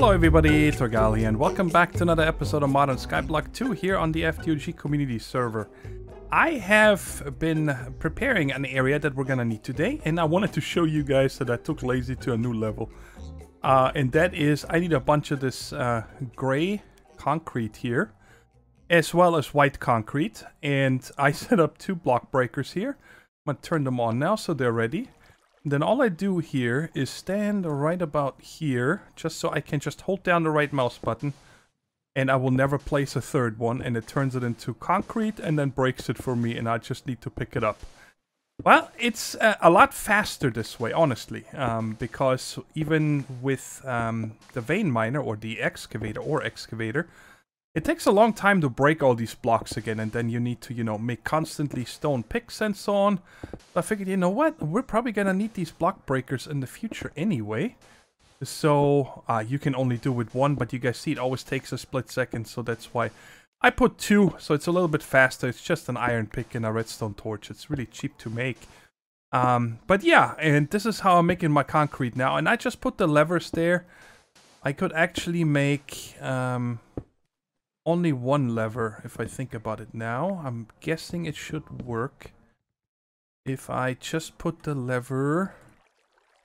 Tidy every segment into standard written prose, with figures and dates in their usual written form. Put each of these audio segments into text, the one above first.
Hello everybody, Thorgal here, and welcome back to another episode of Modern Skyblock 2 here on the FTOG community server. I have been preparing an area that we're gonna need today, and I wanted to show you guys that I took Lazy to a new level. And that is, I need a bunch of this gray concrete here, as well as white concrete, and I set up 2 block breakers here. I'm gonna turn them on now so they're ready. Then all I do here is stand right about here, just so I can just hold down the right mouse button, and I will never place a third one, and it turns it into concrete and then breaks it for me, and I just need to pick it up. Well, it's a lot faster this way, honestly, because even with the vein miner or the excavator, it takes a long time to break all these blocks again, and then you need to, you know, make constantly stone picks and so on. So I figured, you know what, we're probably gonna need these block breakers in the future anyway. So you can only do with 1, but you guys see it always takes a split second, so that's why I put 2, so it's a little bit faster. It's just an iron pick and a redstone torch. It's really cheap to make. But yeah, and this is how I'm making my concrete now, and I just put the levers there. I could actually make only 1 lever, if I think about it now. I'm guessing it should work if I just put the lever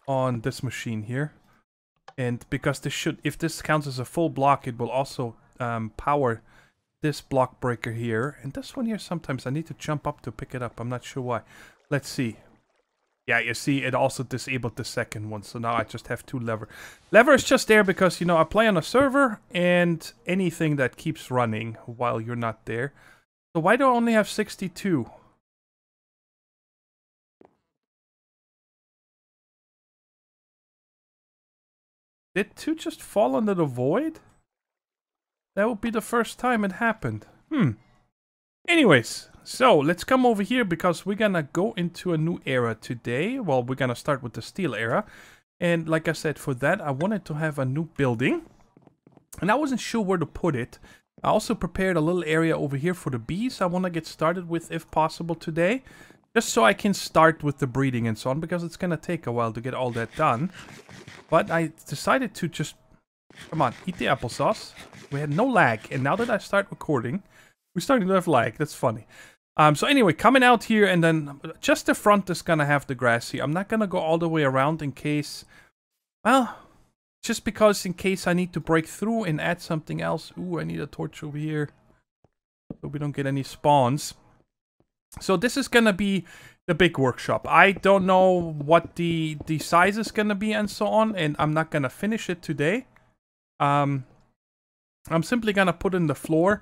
on this machine here. And because this should, if this counts as a full block, it will also power this block breaker here. And this one here, sometimes I need to jump up to pick it up. I'm not sure why. Let's see. Yeah, you see, it also disabled the second one, so now I just have 2 lever. Lever is just there because, you know, I play on a server, and anything that keeps running while you're not there. So why do I only have 62? Did 2 just fall under the void? That would be the first time it happened. Anyways, so let's come over here because we're gonna go into a new era today. Well, we're gonna start with the steel era. And like I said, for that, I wanted to have a new building. And I wasn't sure where to put it. I also prepared a little area over here for the bees I want to get started with if possible today. Just so I can start with the breeding and so on, because it's gonna take a while to get all that done. But I decided to just... Come on, eat the applesauce. We had no lag, and now that I start recording, we're starting to have lag. That's funny. So anyway, coming out here, and then just the front is gonna have the grass here. I'm not gonna go all the way around in case... Well, just because in case I need to break through and add something else. Ooh, I need a torch over here, so we don't get any spawns. So this is gonna be the big workshop. I don't know what the size is gonna be and so on, and I'm not gonna finish it today. I'm simply gonna put in the floor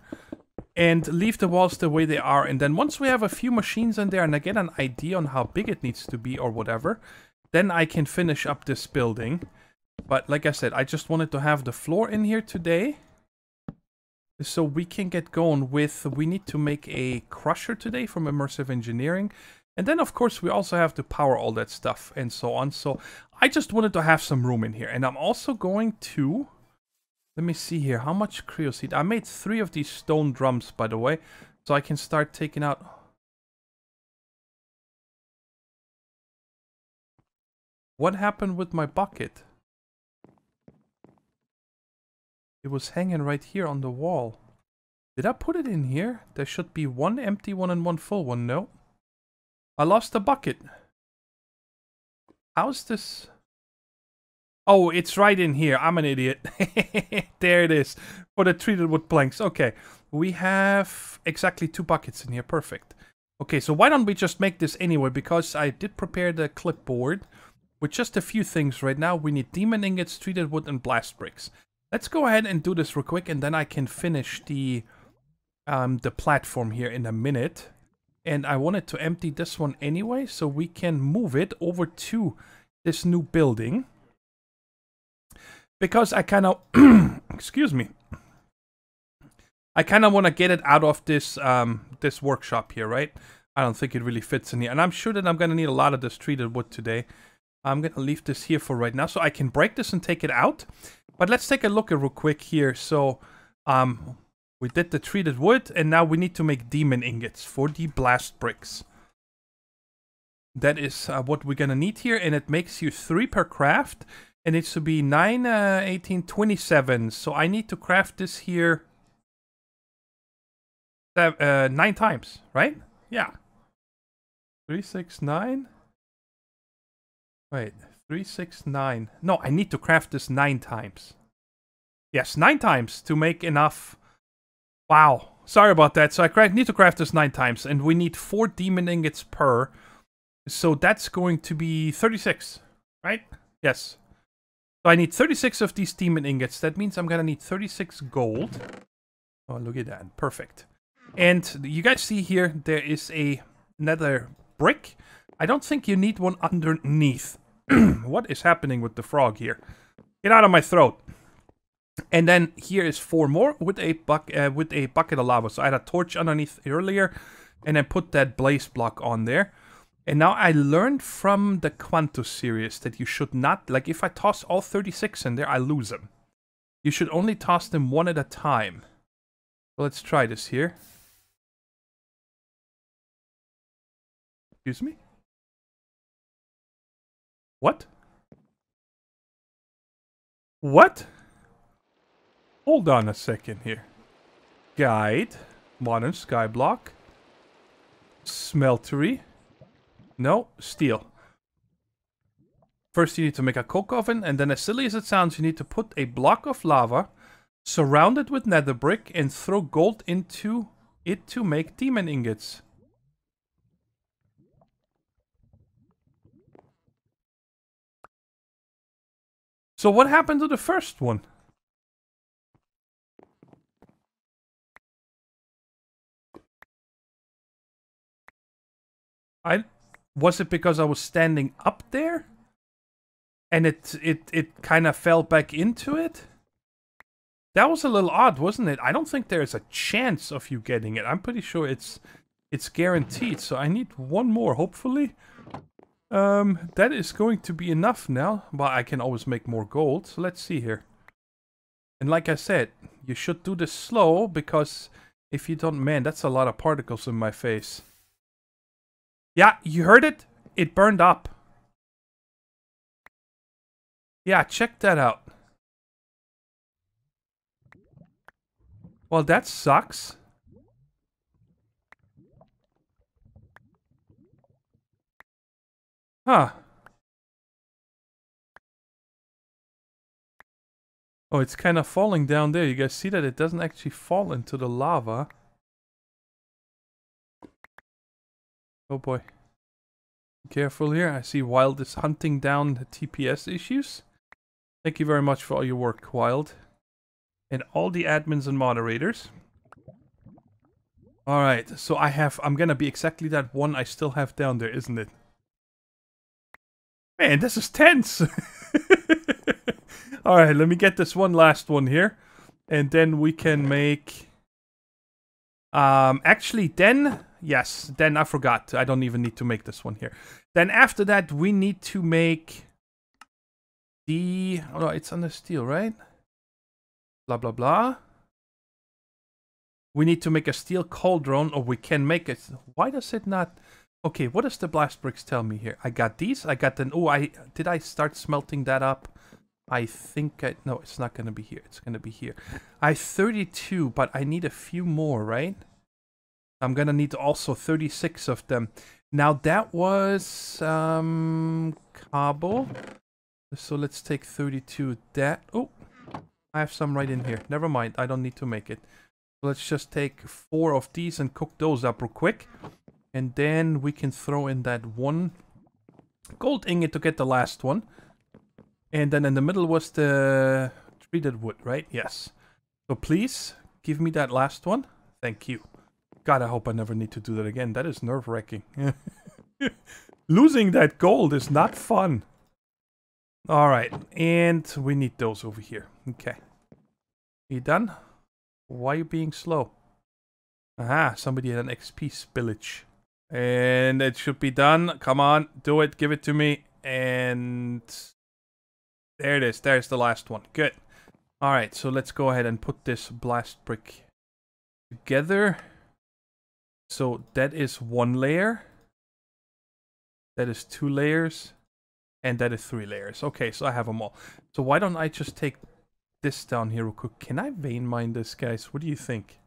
and leave the walls the way they are, and then once we have a few machines in there and I get an idea on how big it needs to be or whatever, then I can finish up this building. But like I said, I just wanted to have the floor in here today, so we can get going with... We need to make a crusher today from immersive engineering. And then, of course, we also have to power all that stuff and so on. So I just wanted to have some room in here. And I'm also going to... Let me see here. How much creosote? I made 3 of these stone drums, by the way. So I can start taking out... What happened with my bucket? It was hanging right here on the wall. Did I put it in here? There should be 1 empty one and 1 full one. No. I lost the bucket. How's this? Oh, it's right in here. I'm an idiot. There it is. For the treated wood planks. Okay. We have exactly 2 buckets in here. Perfect. Okay, so why don't we just make this anyway? Because I did prepare the clipboard with just a few things right now. We need demon ingots, treated wood, and blast bricks. Let's go ahead and do this real quick, and then I can finish the platform here in a minute. And I wanted to empty this one anyway, so we can move it over to this new building. Because I kind of... excuse me. I kind of want to get it out of this this workshop here, right? I don't think it really fits in here. And I'm sure that I'm going to need a lot of this treated wood today. I'm going to leave this here for right now, so I can break this and take it out. But let's take a look at real quick here. So, we did the treated wood, and now we need to make demon ingots for the blast bricks. That is what we're gonna need here, and it makes you 3 per craft. It needs to be 9, 18, 27. So I need to craft this here 9 times, right? Yeah. 3, 6, 9. Wait, 3, 6, 9. No, I need to craft this 9 times. Yes, 9 times to make enough. Wow. Sorry about that. So I need to craft this 9 times. And we need 4 demon ingots per. So that's going to be 36, right? Yes. So I need 36 of these demon ingots. That means I'm going to need 36 gold. Oh, look at that. Perfect. And you guys see here, there is another brick. I don't think you need one underneath. What is happening with the frog here? Get out of my throat. And then here is 4 more with a bucket of lava. So I had a torch underneath earlier, and then put that blaze block on there. And now I learned from the Quantus series that you should not, like if I toss all 36 in there, I lose them. You should only toss them one at a time. So let's try this here. Excuse me? What? What? Hold on a second here. Guide. Modern Skyblock. Smeltery. No, steel. First you need to make a coke oven, and then as silly as it sounds, you need to put a block of lava, surround it with nether brick, and throw gold into it to make demon ingots. So what happened to the first one? Was it because I was standing up there? And it kind of fell back into it? That was a little odd, wasn't it? I don't think there's a chance of you getting it. I'm pretty sure it's guaranteed. So I need one more, hopefully. That is going to be enough now. But I can always make more gold. So let's see here. And like I said, you should do this slow, because if you don't... Man, that's a lot of particles in my face. Yeah, you heard it? It burned up. Yeah, check that out. Well, that sucks. Huh. Oh, it's kind of falling down there. You guys see that? It doesn't actually fall into the lava. Oh boy. Careful here. I see Wild is hunting down the TPS issues. Thank you very much for all your work, Wild. And all the admins and moderators. Alright, so I'm gonna be exactly that one I still have down there, isn't it? Man, this is tense! Alright, let me get this one last one here. And then we can make... actually, then... Yes, then I forgot. I don't even need to make this one here. Then after that, we need to make the... Oh, no, it's under steel, right? Blah, blah, blah. We need to make a steel cauldron, or we can make it. Why does it not... Okay, what does the blast bricks tell me here? I got these. I got the... Oh, did I start smelting that up? I think I... No, it's not going to be here. It's going to be here. I have 32, but I need a few more, right? I'm gonna need also 36 of them. Now that was cobble. So let's take 32. That I have some right in here. Never mind, I don't need to make it. So let's just take 4 of these and cook those up real quick. And then we can throw in that one gold ingot to get the last one. And then in the middle was the treated wood, right? Yes. So please give me that last one. Thank you. God, I hope I never need to do that again. That is nerve-wracking. Losing that gold is not fun. Alright, and we need those over here. Okay. You done? Why are you being slow? Aha, somebody had an XP spillage. And it should be done. Come on, do it. Give it to me. And there it is. There's the last one. Good. Alright, so let's go ahead and put this blast brick together. So that is 1 layer. That is 2 layers. And that is 3 layers. Okay, so I have them all. So why don't I just take this down here real quick? Can I vein mine this, guys? What do you think?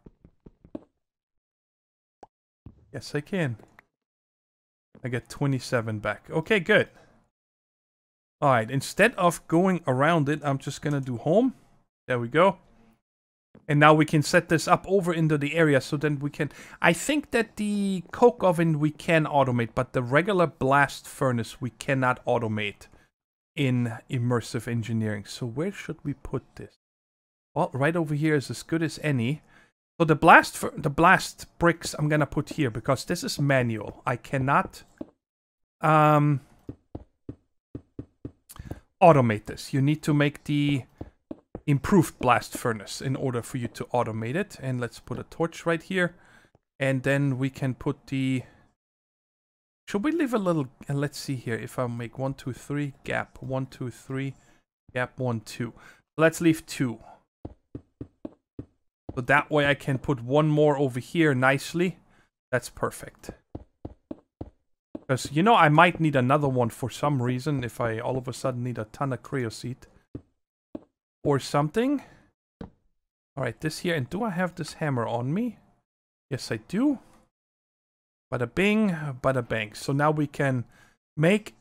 Yes, I can. I get 27 back. Okay, good. Alright, instead of going around it, I'm just gonna do home. There we go. And now we can set this up over into the area so then we can... I think that the coke oven we can automate, but the regular blast furnace we cannot automate in immersive engineering. So where should we put this? Well, right over here is as good as any. So the blast bricks I'm gonna put here because this is manual. I cannot automate this. You need to make the improved blast furnace in order for you to automate it. And let's put a torch right here. And then we can put the... Should we leave a little... And let's see here. If I make 1, 2, 3, gap. 1, 2, 3, gap 1, 2. Let's leave 2. So that way I can put one more over here nicely. That's perfect. Because, you know, I might need another one for some reason if I all of a sudden need a ton of creosote. Or something. Alright, this here. And do I have this hammer on me? Yes, I do. Bada bing, bada bang. So now we can make...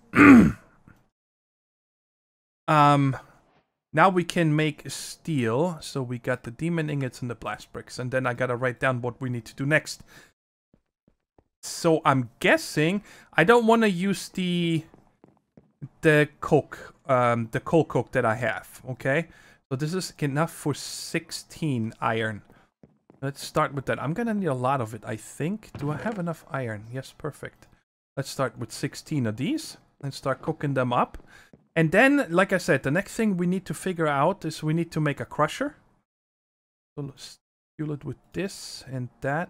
now we can make steel. So we got the demon ingots and the blast bricks. And then I gotta write down what we need to do next. So I'm guessing I don't want to use the coke, the coal coke that I have. Okay, so this is enough for 16 iron. Let's start with that. I'm gonna need a lot of it, I think. Do I have enough iron? Yes, perfect. Let's start with 16 of these and start cooking them up. And then, like I said, the next thing we need to figure out is we need to make a crusher. So let's fuel it with this and that.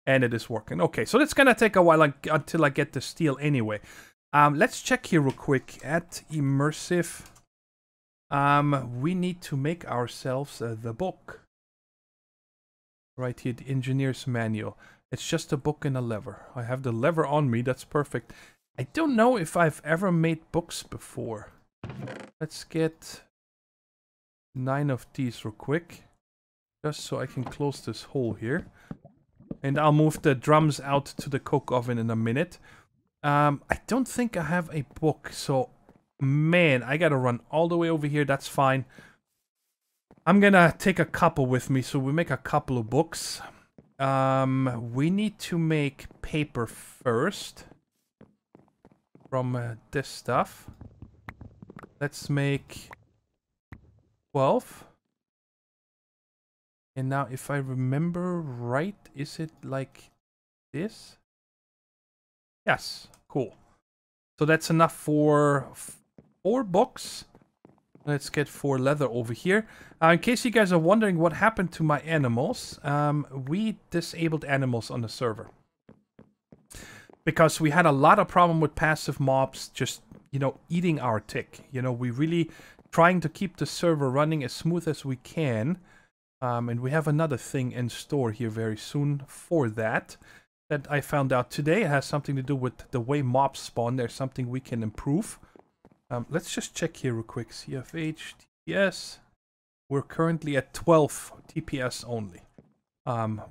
And it is working. Okay, so it's gonna take a while until I get the steel anyway. Let's check here real quick at immersive. We need to make ourselves the book. Right here, the engineer's manual. It's just a book and a lever. I have the lever on me, that's perfect. I don't know if I've ever made books before. Let's get 9 of these real quick. Just so I can close this hole here. And I'll move the drums out to the coke oven in a minute. I don't think I have a book, so... Man, I gotta run all the way over here, that's fine. I'm gonna take a couple with me, so we make a couple of books. We need to make paper first. From this stuff. Let's make 12. And now, if I remember right, is it like this? Yes, cool. So that's enough for 4 books. Let's get 4 leather over here. In case you guys are wondering what happened to my animals, we disabled animals on the server. Because we had a lot of problem with passive mobs just, you know, eating our tick. You know, we really trying to keep the server running as smooth as we can. And we have another thing in store here very soon for that I found out today. It has something to do with the way mobs spawn. There's something we can improve. Let's just check here real quick. CFH, TPS. We're currently at 12 TPS only.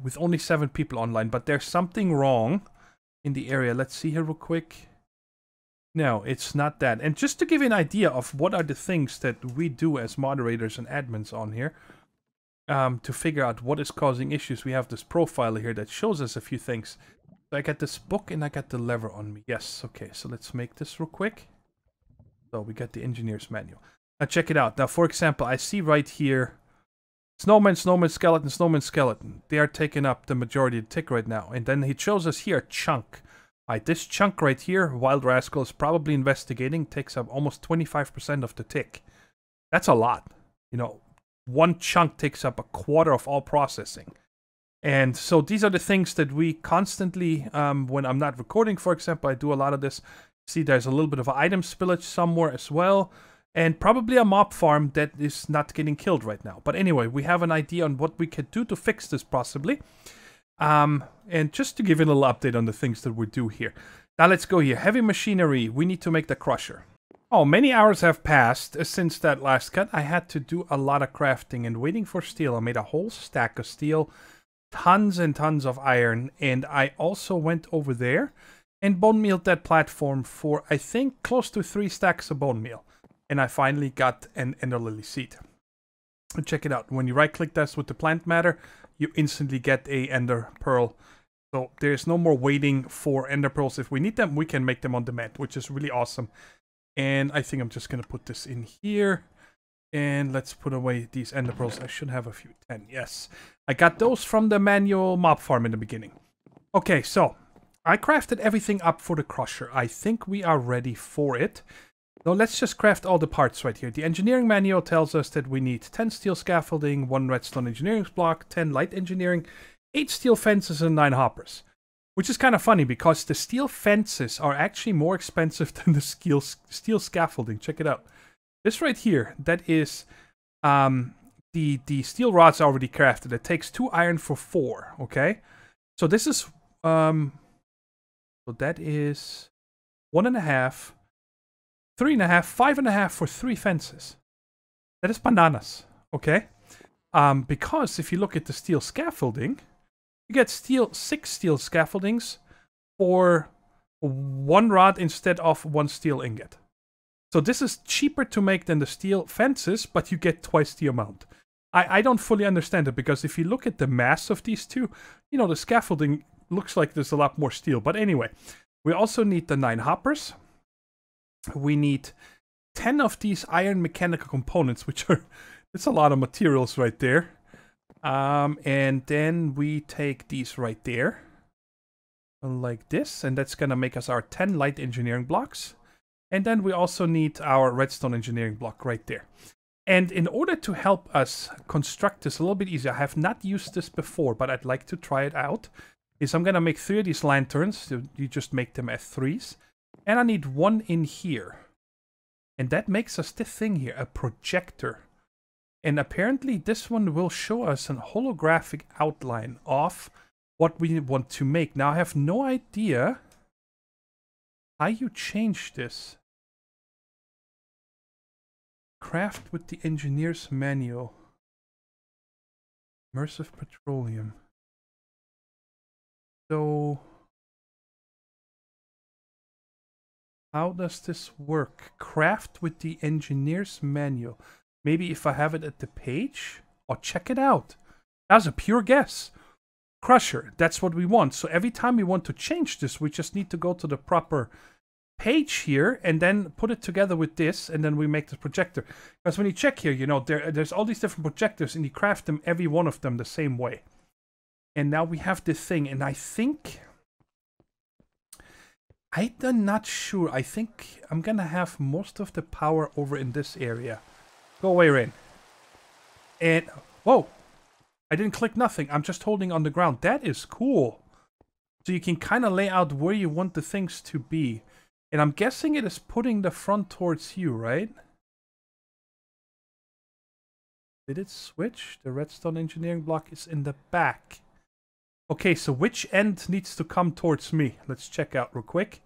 With only 7 people online. But there's something wrong in the area. Let's see here real quick. No, it's not that. And just to give you an idea of what are the things that we do as moderators and admins on here. To figure out what is causing issues, we have this profile here that shows us a few things. So I got this book and I got the lever on me. Yes, okay, so let's make this real quick. So we got the engineer's manual. Now check it out. Now, for example, I see right here, snowman, snowman, skeleton, snowman, skeleton. They are taking up the majority of the tick right now. And then he shows us here a chunk. Alright, this chunk right here, Wild Rascal is probably investigating, takes up almost 25% of the tick. That's a lot, you know. One chunk takes up a quarter of all processing. And so these are the things that we constantly, when I'm not recording, for example, I do a lot of this. See, there's a little bit of item spillage somewhere as well. And probably a mob farm that is not getting killed right now. But anyway, we have an idea on what we could do to fix this possibly. And just to give you a little update on the things that we do here. Now let's go here. Heavy machinery. We need to make the crusher. Oh, many hours have passed since that last cut. I had to do a lot of crafting and waiting for steel. I made a whole stack of steel, tons and tons of iron, and I also went over there and bone mealed that platform for, I think, close to 3 stacks of bone meal. And I finally got an ender lily seed. And check it out. When you right click this with the plant matter, you instantly get a ender pearl. So there's no more waiting for ender pearls. If we need them, we can make them on demand, which is really awesome. And I think I'm just going to put this in here. And let's put away these ender pearls. I should have a few. 10, yes. I got those from the manual mob farm in the beginning. Okay, so I crafted everything up for the crusher. I think we are ready for it. Now let's just craft all the parts right here. The engineering manual tells us that we need 10 steel scaffolding, 1 redstone engineering block, 10 light engineering, 8 steel fences, and 9 hoppers. Which is kind of funny because the steel fences are actually more expensive than the steel scaffolding. Check it out. This right here, that is the steel rods already crafted. It takes 2 iron for 4, okay? So this is, so that is 1.5, 3.5, 5.5 for 3 fences. That is bananas, okay? Because if you look at the steel scaffolding, you get 6 steel scaffoldings for 1 rod instead of 1 steel ingot. So this is cheaper to make than the steel fences, but you get twice the amount. I don't fully understand it, because if you look at the mass of these two, you know, the scaffolding looks like there's a lot more steel. But anyway, we also need the 9 hoppers. We need 10 of these iron mechanical components, which are, it's a lot of materials right there. And then we take these right there, like this, and that's gonna make us our 10 light engineering blocks. And then we also need our redstone engineering block right there. And in order to help us construct this a little bit easier, I have not used this before, but I'd like to try it out, is I'm gonna make 3 of these lanterns. So you just make them as 3s. And I need 1 in here. And that makes us this thing here, a projector. And apparently this one will show us a holographic outline of what we want to make. Now I have no idea how you change this. Craft with the engineer's manual. Immersive petroleum. So how does this work? Craft with the engineer's manual. Maybe if I have it at the page? Oh, check it out. That was a pure guess. Crusher, that's what we want. So every time we want to change this, we just need to go to the proper page here and then put it together with this, and then we make the projector. Because when you check here, you know, there's all these different projectors, and you craft them, every one of them, the same way. And now we have this thing, and I think... I'm not sure. I think I'm gonna have most of the power over in this area. Go away, Rain. And, whoa! I didn't click nothing. I'm just holding on the ground. That is cool. So you can kind of lay out where you want the things to be. And I'm guessing it is putting the front towards you, right? Did it switch? The redstone engineering block is in the back. Okay, so which end needs to come towards me? Let's check out real quick.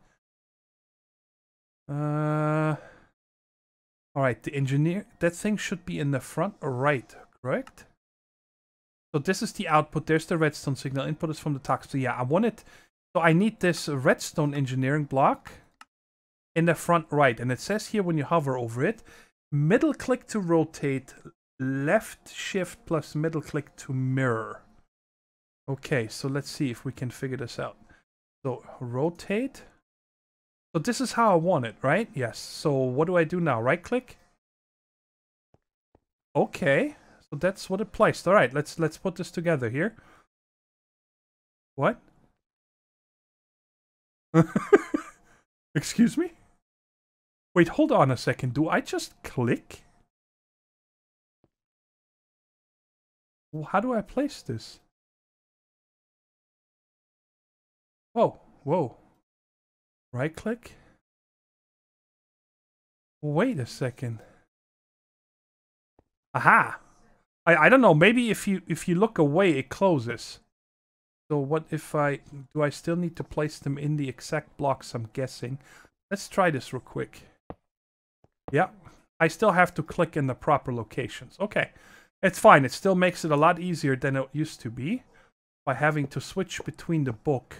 Alright, the engineer, that thing should be in the front or right, correct? So this is the output, there's the redstone signal, input is from the top. So yeah, I want it, so I need this redstone engineering block in the front right. And it says here when you hover over it, middle click to rotate, left shift plus middle click to mirror. Okay, so let's see if we can figure this out. So rotate. So this is how I want it, right? Yes. So what do I do now? Right click? Okay. So that's what it placed. All right, let's put this together here. What? Excuse me? Wait, hold on a second. Do I just click? Well, how do I place this? Whoa, whoa. Right click? Wait a second. Aha! I don't know, maybe if you look away it closes. So what if do I still need to place them in the exact blocks, I'm guessing. Let's try this real quick. Yeah, I still have to click in the proper locations. Okay, it's fine. It still makes it a lot easier than it used to be by having to switch between the book.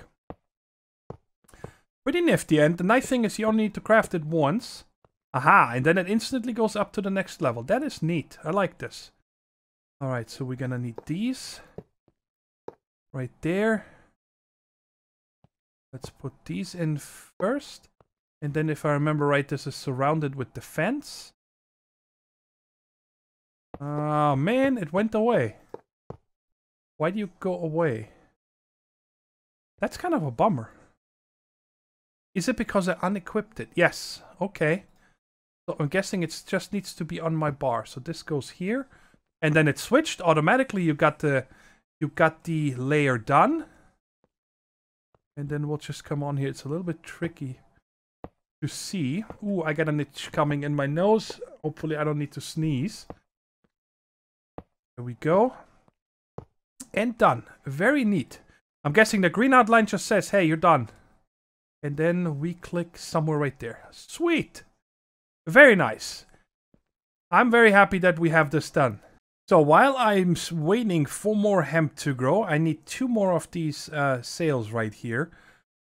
Pretty nifty, and the nice thing is you only need to craft it once. Aha, and then it instantly goes up to the next level. That is neat. I like this. Alright, so we're gonna need these. Right there. Let's put these in first. And then if I remember right, this is surrounded with the fence. Oh man, it went away. Why do you go away? That's kind of a bummer. Is it because I unequipped it? Yes. Okay. So I'm guessing it just needs to be on my bar. So this goes here. And then it switched automatically. You got the layer done. And then we'll just come on here. It's a little bit tricky to see. Ooh, I got an itch coming in my nose. Hopefully I don't need to sneeze. There we go. And done. Very neat. I'm guessing the green outline just says, hey, you're done. And then we click somewhere right there. Sweet. Very nice. I'm very happy that we have this done. So while I'm waiting for more hemp to grow, I need 2 more of these sails right here.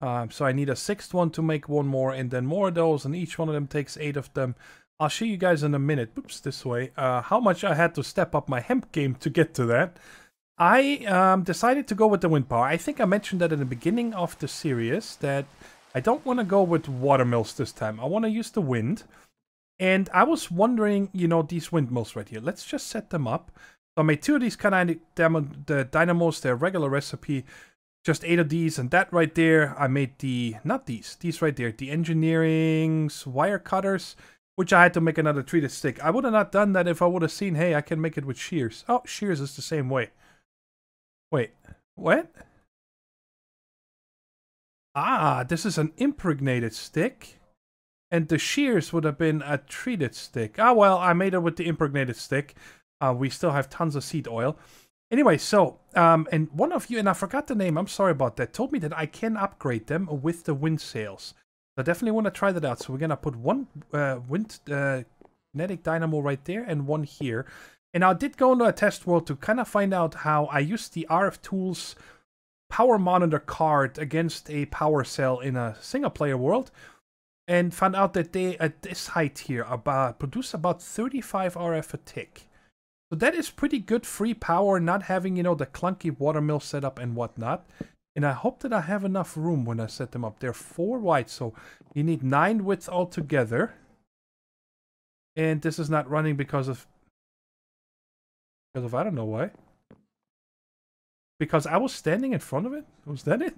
So I need a 6th one to make 1 more, and then more of those, and each one of them takes 8 of them. I'll show you guys in a minute, oops, this way, how much I had to step up my hemp game to get to that. I decided to go with the wind power. I think I mentioned that in the beginning of the series, that I don't want to go with watermills this time. I want to use the wind. And I was wondering, you know, these windmills right here. Let's just set them up. So I made 2 of these kinetic the dynamos, their regular recipe. Just 8 of these, and that right there, I made the, not these right there, the engineering's wire cutters, which I had to make another treated stick. I would have not done that if I would have seen, hey, I can make it with shears. Oh, shears is the same way. Wait, what? Ah, this is an impregnated stick. And the shears would have been a treated stick. Ah, well, I made it with the impregnated stick. We still have tons of seed oil. Anyway, so, and one of you, and I forgot the name, I'm sorry about that, told me that I can upgrade them with the wind sails. So I definitely want to try that out. So we're going to put 1 wind kinetic dynamo right there and 1 here. And I did go into a test world to kind of find out how I used the RF Tools power monitor card against a power cell in a single player world. And found out that they, at this height here, produce about 35 RF a tick. So that is pretty good free power, not having, you know, the clunky watermill setup and whatnot. And I hope that I have enough room when I set them up. They're 4 wide, so you need 9 width altogether. And this is not running because of I don't know why. Because I was standing in front of it? Was that it?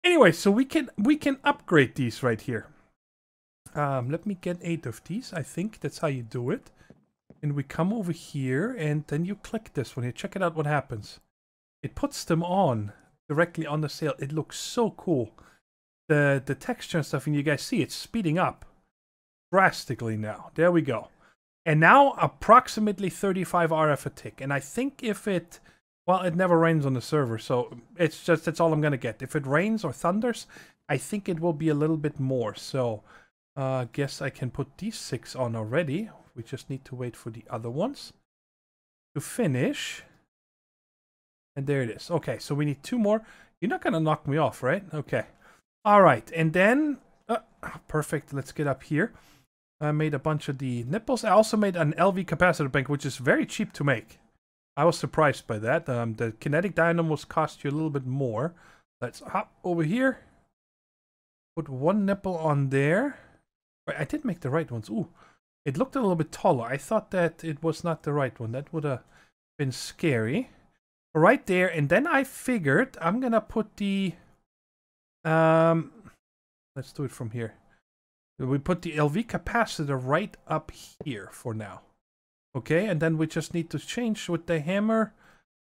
Anyway, so we can upgrade these right here. Let me get 8 of these. I think that's how you do it. And we come over here, and then you click this one here. Check it out what happens. It puts them on directly on the sail. It looks so cool. The texture and stuff, and you guys see it's speeding up drastically now. There we go. And now approximately 35 RF a tick. And I think if it... Well, it never rains on the server, so it's just, that's all I'm going to get. If it rains or thunders, I think it will be a little bit more. So, guess I can put these 6 on already. We just need to wait for the other ones to finish. And there it is. Okay, so we need 2 more. You're not going to knock me off, right? Okay. All right, and then... perfect, let's get up here. I made a bunch of the nipples. I also made an LV capacitor bank, which is very cheap to make. I was surprised by that. The kinetic dynamos cost you a little bit more. Let's hop over here. Put 1 nipple on there. Wait, I did make the right ones. Ooh, it looked a little bit taller. I thought that it was not the right one. That would have been scary. Right there, and then I figured I'm gonna put the... let's do it from here. We put the LV capacitor right up here for now. Okay, and then we just need to change with the hammer.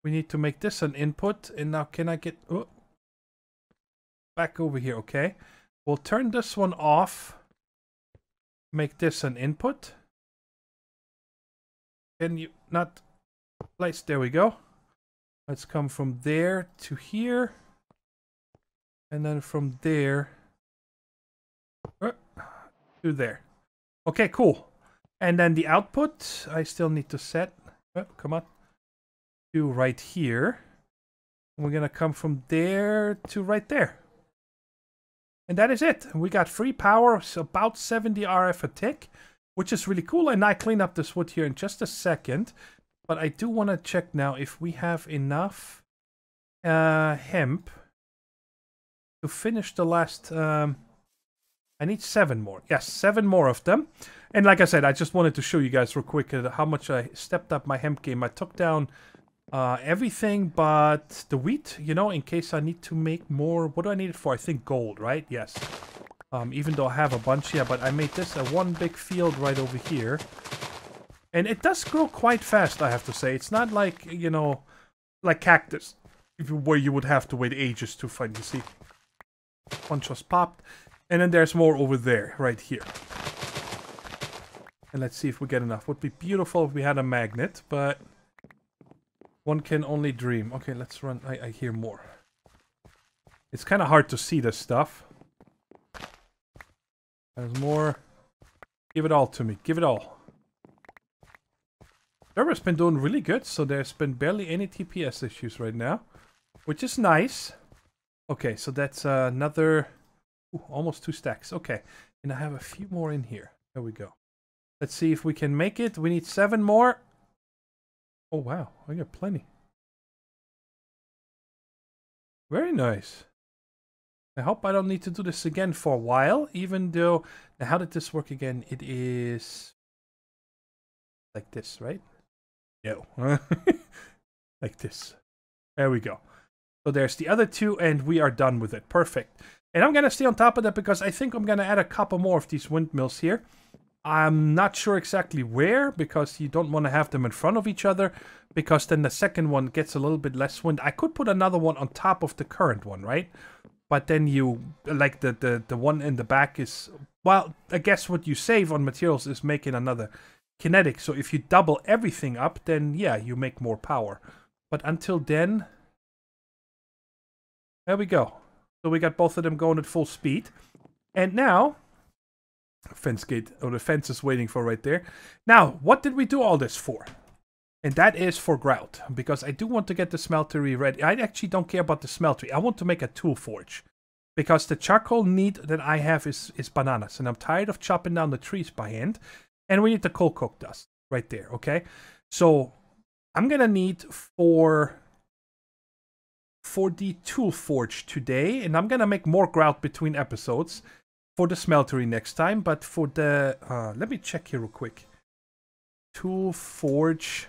We need to make this an input. And now can I get... Oh, back over here, okay. We'll turn this one off. Make this an input. Can you not... place? There we go. Let's come from there to here. And then from there... to there. Okay, cool. And then the output, I still need to set. Oh, come on. To right here. We're gonna come from there to right there. And that is it. We got free power, so about 70 RF a tick, which is really cool. And I clean up this wood here in just a second. But I do want to check now if we have enough hemp to finish the last... I need 7 more. Yes, 7 more of them. And like I said, I just wanted to show you guys real quick how much I stepped up my hemp game. I took down everything but the wheat, you know, in case I need to make more. What do I need it for? I think gold, right? Yes. Even though I have a bunch, yeah, but I made this a one big field right over here. And it does grow quite fast, I have to say. It's not like, you know, like cactus, where you would have to wait ages to find. You see, one just popped. And then there's more over there, right here. And let's see if we get enough. Would be beautiful if we had a magnet, but one can only dream. Okay, let's run. I hear more. It's kind of hard to see this stuff. There's more. Give it all to me. Give it all. Server's been doing really good, so there's been barely any TPS issues right now, which is nice. Okay, so that's another... Ooh, almost 2 stacks. Okay, and I have a few more in here. There we go. Let's see if we can make it. We need 7 more. Oh, wow. I got plenty. Very nice. I hope I don't need to do this again for a while, even though... Now, how did this work again? It is... like this, right? No. Like this. There we go. So there's the other 2, and we are done with it. Perfect. And I'm going to stay on top of that because I think I'm going to add a couple more of these windmills here. I'm not sure exactly where, because you don't want to have them in front of each other, because then the second one gets a little bit less wind. I could put another one on top of the current one, right? But then you, like the one in the back is, well, I guess what you save on materials is making another kinetic. So if you double everything up, then yeah, you make more power. But until then, there we go. So we got both of them going at full speed. And now, fence gate, or the fence is waiting for right there. Now, what did we do all this for? And that is for grout, because I do want to get the smeltery ready. I actually don't care about the smeltery. I want to make a tool forge, because the charcoal need that I have is bananas. And I'm tired of chopping down the trees by hand. And we need the coal coke dust right there, okay? So I'm going to need for the tool forge today, and I'm gonna make more grout between episodes for the smeltery next time. But for the let me check here real quick. Tool forge,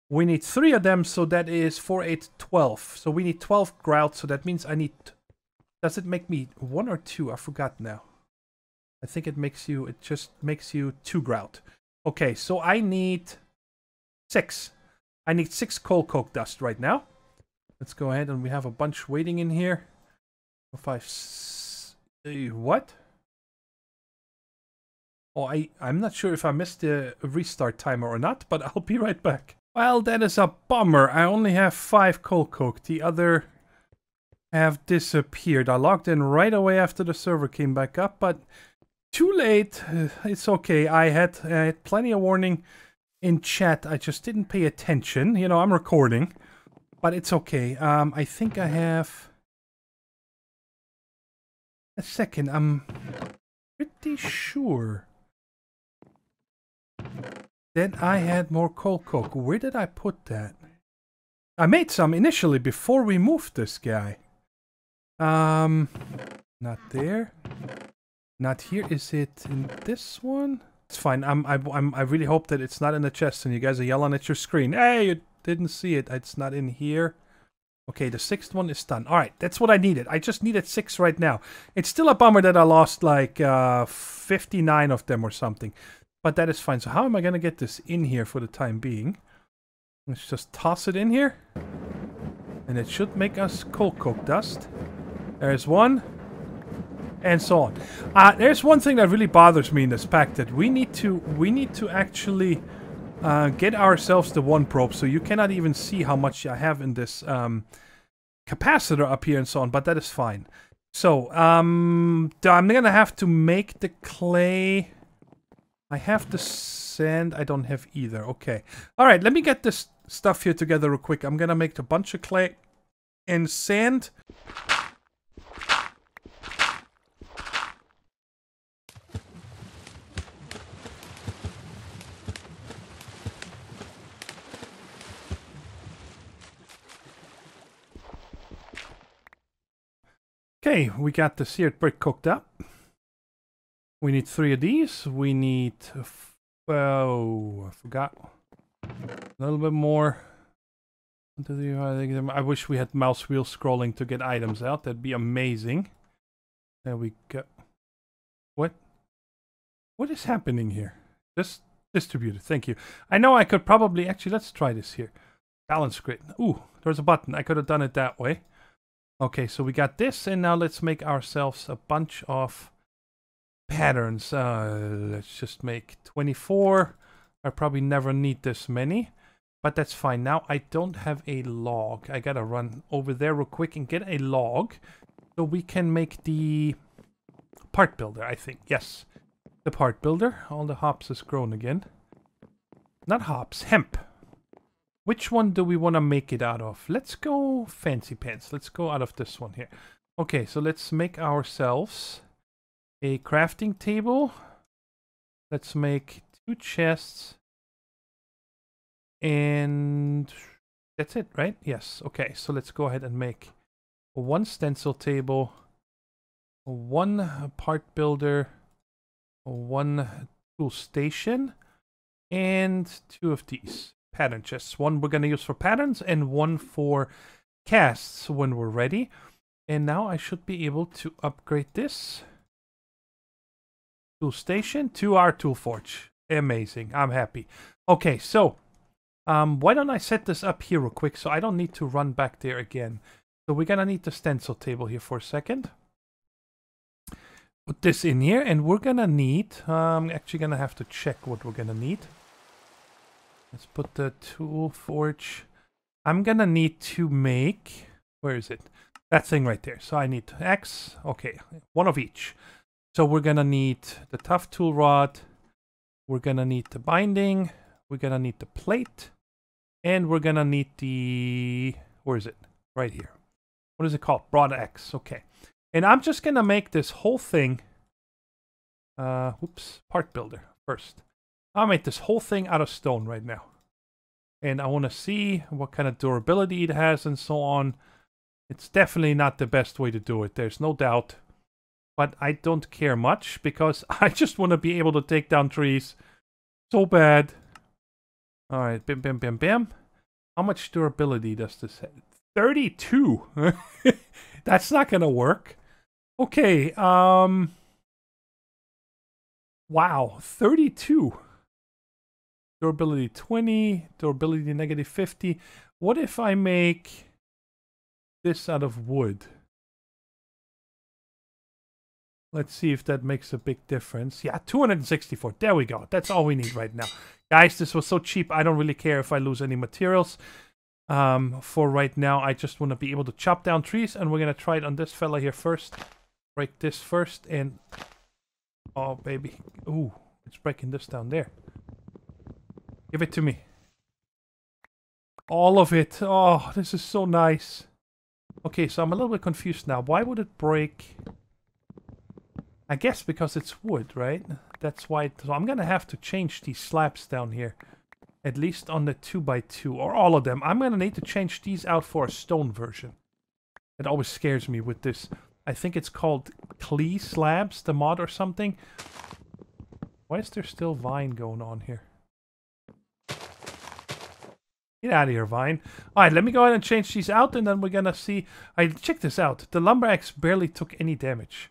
we need 3 of them, so that is 4, 8, 12. So we need 12 grout, so that means I need... Does it make me 1 or 2? I forgot now. I think it makes you... It just makes you 2 grout. Okay, so I need 6. I need 6 coal coke dust right now. Let's go ahead, and we have a bunch waiting in here. 5... what? Oh, I'm not sure if I missed the restart timer or not, but I'll be right back. Well, that is a bummer. I only have 5 coal coke. The other have disappeared. I logged in right away after the server came back up, but too late. It's okay. I had plenty of warning in chat. I just didn't pay attention. You know, I'm recording. But it's okay. I think I have... A second, I'm pretty sure that I had more coal coke. Where did I put that? I made some initially before we moved this guy. Not there. Not here. Is it in this one? It's fine. I really hope that it's not in the chest and you guys are yelling at your screen. Hey, you didn't see it. It's not in here. Okay, the 6th one is done. Alright, that's what I needed. I just needed 6 right now. It's still a bummer that I lost like 59 of them or something. But that is fine. So how am I going to get this in here for the time being? Let's just toss it in here. And it should make us coal coke dust. There's one. And so on. There's one thing that really bothers me in this pack, that we need to actually... get ourselves the 1 probe, so you cannot even see how much I have in this capacitor up here and so on, but that is fine. So, I'm gonna have to make the clay I have the sand. I don't have either. Okay. All right, let me get this stuff here together real quick. I'm going to make a bunch of clay and sand. Okay, we got the seared brick cooked up. We need 3 of these. We need... Oh, I forgot. A little bit more. I wish we had mouse wheel scrolling to get items out. That'd be amazing. There we go. What? What is happening here? Just distributed. Thank you. I know I could probably... Actually, let's try this here. Balance grid. Ooh, there's a button. I could have done it that way. Okay, so we got this, and now let's make ourselves a bunch of patterns. Let's just make 24. I probably never need this many, but that's fine. Now I don't have a log. I gotta run over there real quick and get a log so we can make the part builder, I think. Yes, the part builder. All the hops has grown again. Not hops, hemp. Which one do we want to make it out of? Let's go fancy pants. Let's go out of this one here. Okay, so let's make ourselves a crafting table. Let's make 2 chests. And that's it, right? Yes. Okay, so let's go ahead and make 1 stencil table, 1 part builder, 1 tool station, and 2 of these. Pattern chests. 1 we're going to use for patterns and 1 for casts when we're ready. And now I should be able to upgrade this. Tool station to our tool forge. Amazing. I'm happy. Okay, so why don't I set this up here real quick so I don't need to run back there again. So we're going to need the stencil table here for a second. Put this in here and we're going to need... I'm actually going to have to check what we're going to need. Let's put the tool forge. I'm gonna need to make... Where is it? That thing right there. So I need X. Okay, 1 of each. So we're gonna need the tough tool rod. We're gonna need the binding. We're gonna need the plate. And we're gonna need the... Where is it? Right here. What is it called? Broad X. Okay. And I'm just gonna make this whole thing... Whoops. Part builder first. I'll make this whole thing out of stone right now. And I want to see what kind of durability it has and so on. It's definitely not the best way to do it. There's no doubt. But I don't care much because I just want to be able to take down trees so bad. Alright, bam, bam, bam, bam. How much durability does this have? 32! That's not going to work. Okay, wow, 32. Durability 20, durability negative 50. What if I make this out of wood? Let's see if that makes a big difference. Yeah, 264. There we go. That's all we need right now. Guys, this was so cheap. I don't really care if I lose any materials. For right now, I just want to be able to chop down trees. And we're going to try it on this fella here first. Break this first. And... Oh, baby. Ooh, it's breaking this down there. Give it to me. All of it. Oh, this is so nice. Okay, so I'm a little bit confused now. Why would it break? I guess because it's wood, right? That's why. So I'm going to have to change these slabs down here. At least on the 2x2. Or all of them. I'm going to need to change these out for a stone version. It always scares me with this. I think it's called Clee Slabs, the mod or something. Why is there still vine going on here? Get out of here, vine. Alright, let me go ahead and change these out, and then we're gonna see... check this out. The lumber axe barely took any damage.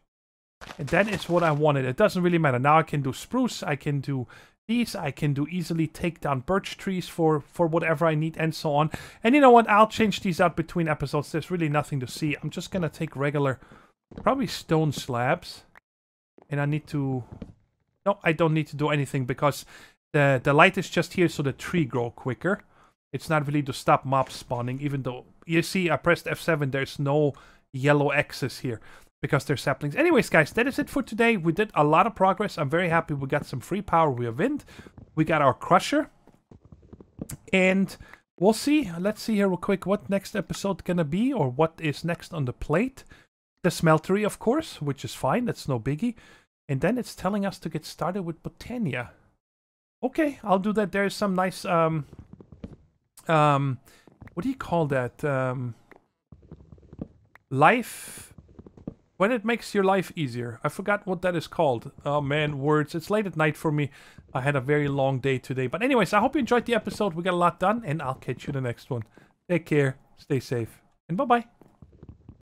And that is what I wanted. It doesn't really matter. Now I can do spruce, I can do these, I can do easily take down birch trees for whatever I need, and so on. And you know what? I'll change these out between episodes. There's really nothing to see. I'm just gonna take regular, probably stone slabs. And I need to... No, I don't need to do anything because the light is just here so the tree grow quicker. It's not really to stop mobs spawning, even though, you see, I pressed F7, there's no yellow X's here. because they're saplings. Anyways, guys, that is it for today. We did a lot of progress. I'm very happy we got some free power. We have wind. We got our crusher. And we'll see. Let's see here real quick what next episode gonna be, or what is next on the plate. The smeltery, of course, which is fine. That's no biggie. And then it's telling us to get started with Botania. Okay, I'll do that. There's some nice, what do you call that? Life... When it makes your life easier. I forgot what that is called. Oh man, words. It's late at night for me. I had a very long day today. But anyways, I hope you enjoyed the episode. We got a lot done, and I'll catch you in the next one. Take care, stay safe, and bye-bye.